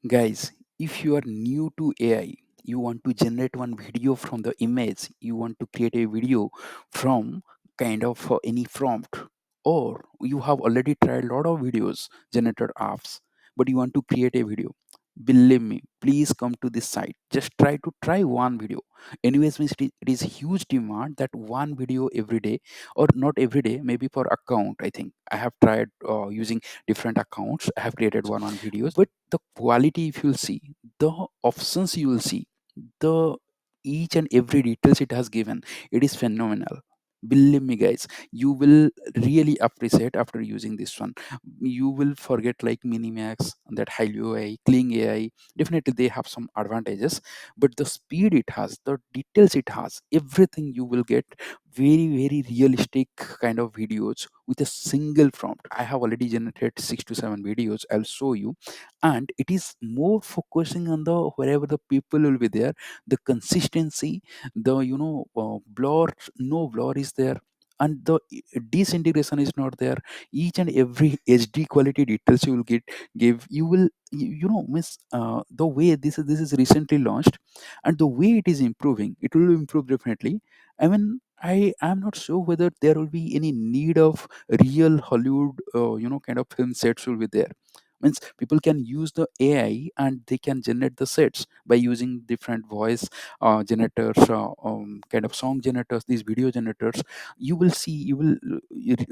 Guys, if you are new to AI, you want to generate one video from the image, you want to create a video from kind of any prompt, or you have already tried a lot of videos generated apps, but you want to create a video. Believe me, please come to this site. Just try one video. Anyways, means it is huge demand that one video every day, or not every day, maybe per account. I think I have tried using different accounts. I have created one videos, but the quality, if you'll see, the options you will see, the each and every details it has given, it is phenomenal. Believe me, guys, you will really appreciate after using this one. You will forget like Minimax, that Hilo AI, Kling AI. Definitely they have some advantages, but the speed it has, the details it has, everything you will get very realistic kind of videos with a single prompt. I have already generated 6 to 7 videos. I'll show you, and it is more focusing on the wherever the people will be there, the consistency, the blur, no blur is there, and the disintegration is not there. Each and every HD quality details you will give, you will miss the way this is recently launched, and the way it is improving, it will improve definitely. I mean, I am not sure whether there will be any need of real Hollywood kind of film sets will be there. Means people can use the AI and they can generate the sets by using different voice generators, kind of song generators, these video generators. You will see,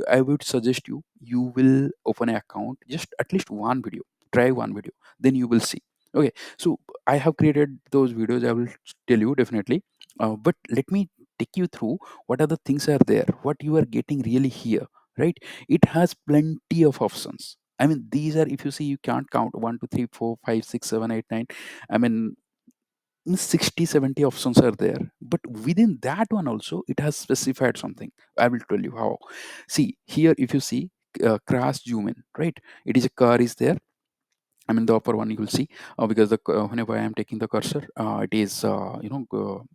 I would suggest you will open an account, just at least one video, try one video, then you will see. Okay, so I have created those videos, I will tell you definitely. But let me take you through what are the things are there, what you are getting really here, right? It has plenty of options. I mean, these are, if you see, you can't count 1 2 3 4 5 6 7 8 9. I mean, 60 70 options are there, but within that one also it has specified something. I will tell you how. See here, if you see, crash zoom in, right? It is a car is there. I mean, the upper one you will see, because whenever I am taking the cursor, it is not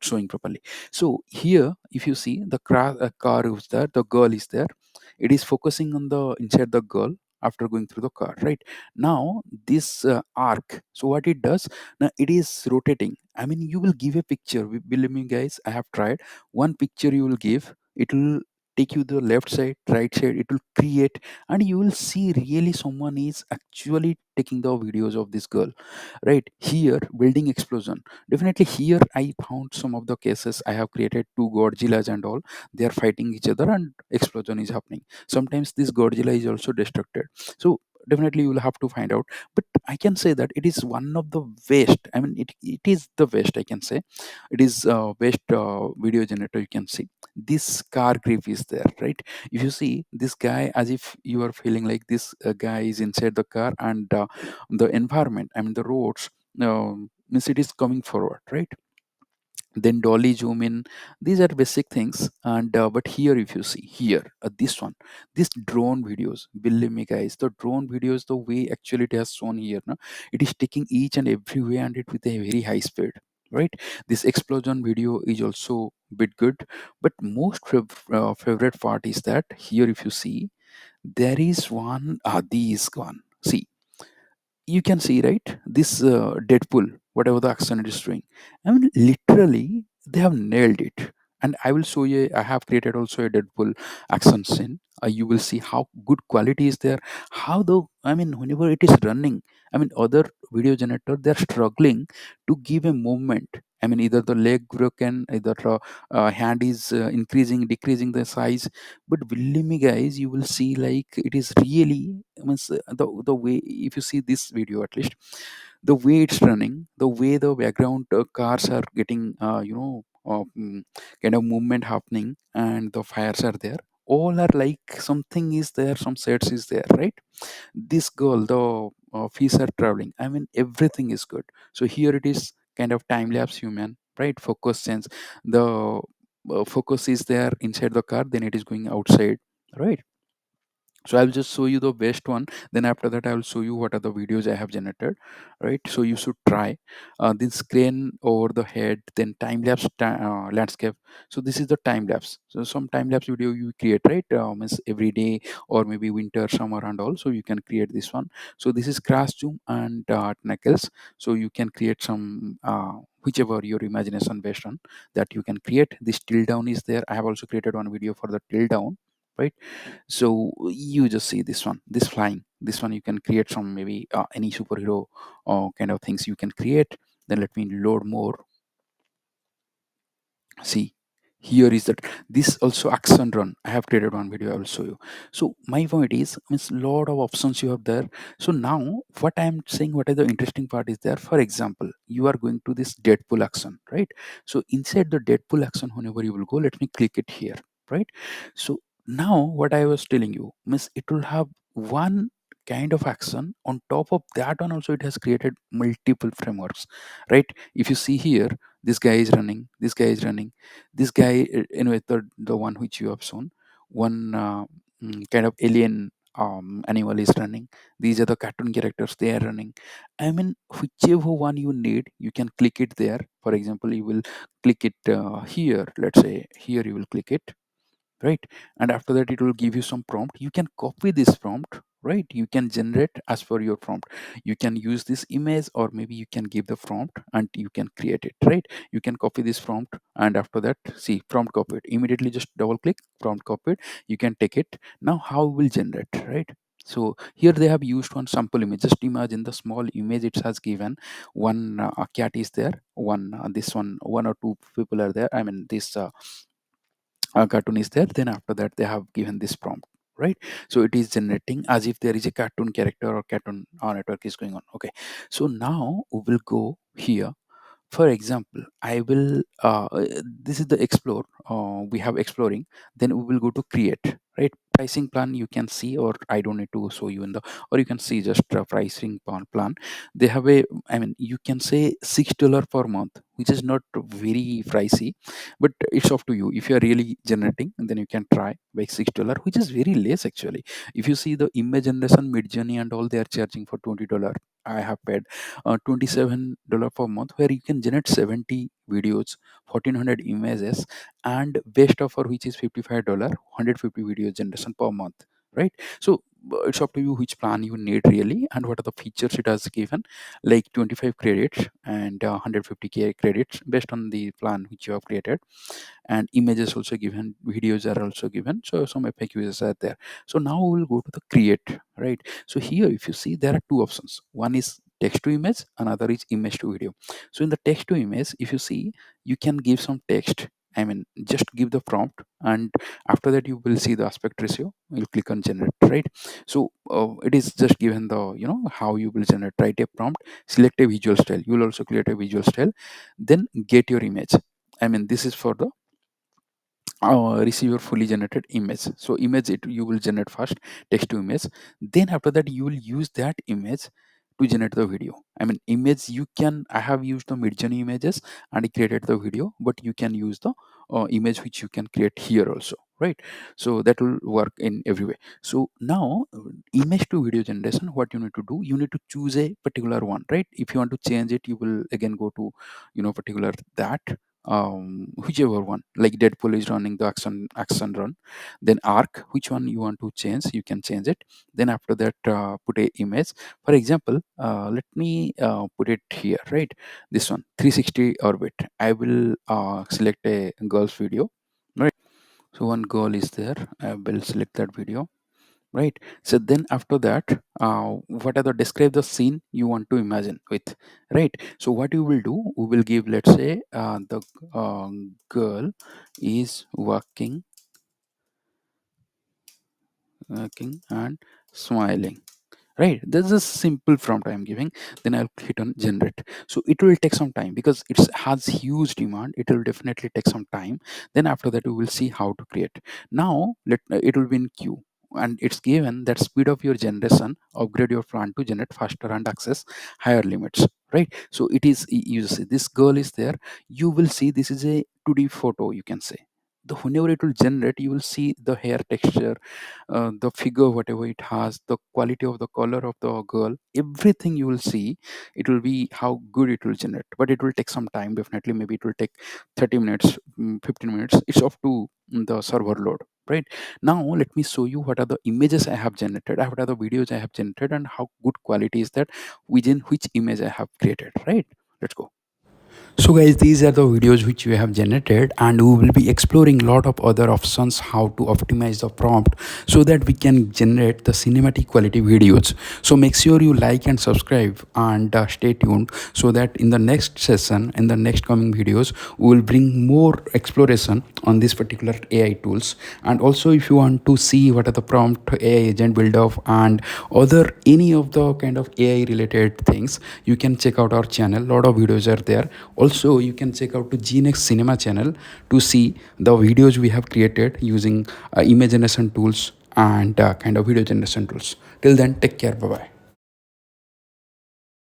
showing properly. So here, if you see the car is there, the girl is there. It is focusing on the inside the girl after going through the car. Right now, this arc. So what it does now, it is rotating. I mean, you will give a picture. Believe me, guys, I have tried. One picture you will give, it will take you the left side, right side. It will create, and you will see really someone is actually taking the videos of this girl. Right here, building explosion, definitely here I found some of the cases. I have created two godzillas and all, they are fighting each other and explosion is happening. Sometimes this godzilla is also destructed. So definitely you will have to find out, but I can say that it is one of the best. I mean, it is the best, I can say. It is best video generator. You can see this car grip is there, right? If you see this guy, as if you are feeling like this guy is inside the car, and the environment, I mean the roads, means it is coming forward, right? Then dolly zoom in, these are basic things. And but here, if you see here, this one, this drone videos, believe me, guys, the drone videos, the way actually it has shown here, no, it is taking each and every way, and it with a very high speed, right? This explosion video is also bit good, but most favorite part is that here, if you see, there is one, this one, see, you can see, right, this Deadpool, whatever the action it is doing, I mean, literally they have nailed it. And I will show you, I have created also a Deadpool action scene. You will see how good quality is there, how the, I mean, whenever it is running, I mean, other video generator, they're struggling to give a movement. I mean, either the leg broken, either hand is increasing decreasing the size. But believe me, guys, you will see like it is really, I mean, the way, if you see this video at least, the way it's running, the way the background cars are getting kind of movement happening, and the fires are there, all are like something is there, some sets is there, right? This girl, the fees are traveling, I mean, everything is good. So here it is kind of time lapse human, right? Focus sense, the focus is there inside the car, then it is going outside, right? So I'll just show you the best one. Then after that, I will show you what are the videos I have generated, right? So you should try this crane over the head, then time lapse landscape. So this is the time lapse. So some time lapse video you create, right? Means every day or maybe winter, summer, and all. So you can create this one. So this is crash zoom and knuckles. So you can create some. Whichever your imagination based on that you can create. This till down is there. I have also created one video for the till down, right? So you just see this one, this flying, this one you can create some maybe any superhero kind of things you can create. Then let me load more. See, here is that this also action run. I have created one video, I will show you. So my point is, means lot of options you have there. So now what I am saying, what is the interesting part is there. For example, you are going to this Deadpool action, right? So inside the Deadpool action, whenever you will go, let me click it here, right? So now what I was telling you means it will have one kind of action. On top of that one also, it has created multiple frameworks, right? If you see here, this guy is running, this guy is running, this guy anyway, the one which you have shown, one kind of alien animal is running. These are the cartoon characters, they are running. I mean, whichever one you need, you can click it there. For example, you will click it here, let's say here you will click it, right? And after that it will give you some prompt. You can copy this prompt, right? You can generate as per your prompt. You can use this image, or maybe you can give the prompt and you can create it, right? You can copy this prompt, and after that, see, prompt copied, immediately just double click, prompt copied. You can take it. Now how will generate, right? So here they have used one sample image. Just imagine the small image it has given. One a cat is there, one this one or two people are there. I mean, this cartoon is there. Then after that they have given this prompt, right? So it is generating as if there is a cartoon character or cartoon network is going on. Okay, so now we will go here. For example, I will this is the explore. We have exploring. Then we will go to create, right? Pricing plan you can see, or I don't need to show you in the, or you can see just pricing plan. They have a, I mean, you can say $6 per month, which is not very pricey, but it's up to you. If you are really generating, and then you can try by $6, which is very less actually. If you see the image generation, mid journey and all, they are charging for $20. I have paid $27 per month, where you can generate 70 videos, 1400 images, and best offer which is $55, 150 video generation per month, right? So it's up to you which plan you need really, and what are the features it has given, like 25 credits and 150k credits based on the plan which you have created. And images also given, videos are also given, so some FAQs are there. So now we will go to the create, right? So here if you see, there are two options. One is text to image, another is image to video. So in the text to image, if you see, you can give some text. I mean, just give the prompt, and after that you will see the aspect ratio. You'll click on generate, right? So it is just given the, how you will generate. Write a prompt, select a visual style, you will also create a visual style, then get your image. I mean, this is for the receive your fully generated image. So image, it you will generate first, text to image. Then after that you will use that image to generate the video. I mean, image you can, I have used the Midjourney images and I created the video, but you can use the image which you can create here also, right? So that will work in every way. So now image to video generation, what you need to do, you need to choose a particular one, right? If you want to change it, you will again go to, particular that, whichever one, like Deadpool is running the action run. Then arc, which one you want to change, you can change it. Then after that, put a image. For example, let me put it here, right? This one, 360 orbit. I will select a girl's video, right? So one girl is there, I will select that video, right? So then after that, what are the, describe the scene you want to imagine with, right? So what you will do, we will give, let's say, the girl is working and smiling, right? There's a simple prompt I'm giving. Then I'll hit on generate. So it will take some time because it has huge demand. It will definitely take some time. Then after that we will see how to create. Now it will be in queue, and it's given that speed of your generation, upgrade your plan to generate faster and access higher limits, right? So it is, you see this girl is there. You will see this is a 2D photo, you can say. the whenever it will generate, you will see the hair texture, the figure whatever it has, the quality of the color of the girl, everything you will see. It will be how good it will generate, but it will take some time. Definitely, maybe it will take 30 minutes, 15 minutes. It's up to the server load, right? Now let me show you what are the images I have generated, what are the videos I have generated, and how good quality is that within which image I have created, right? Let's go. So guys, these are the videos which we have generated, and we will be exploring a lot of other options how to optimize the prompt so that we can generate the cinematic quality videos. So make sure you like and subscribe, and stay tuned so that in the next session, in the next coming videos, we will bring more exploration on this particular AI tools. And also, if you want to see what are the prompt AI agent build up and other any of the kind of AI related things, you can check out our channel. A lot of videos are there. Also, you can check out to GNX Cinema channel to see the videos we have created using image generation tools and kind of video generation tools. Till then, take care. Bye bye.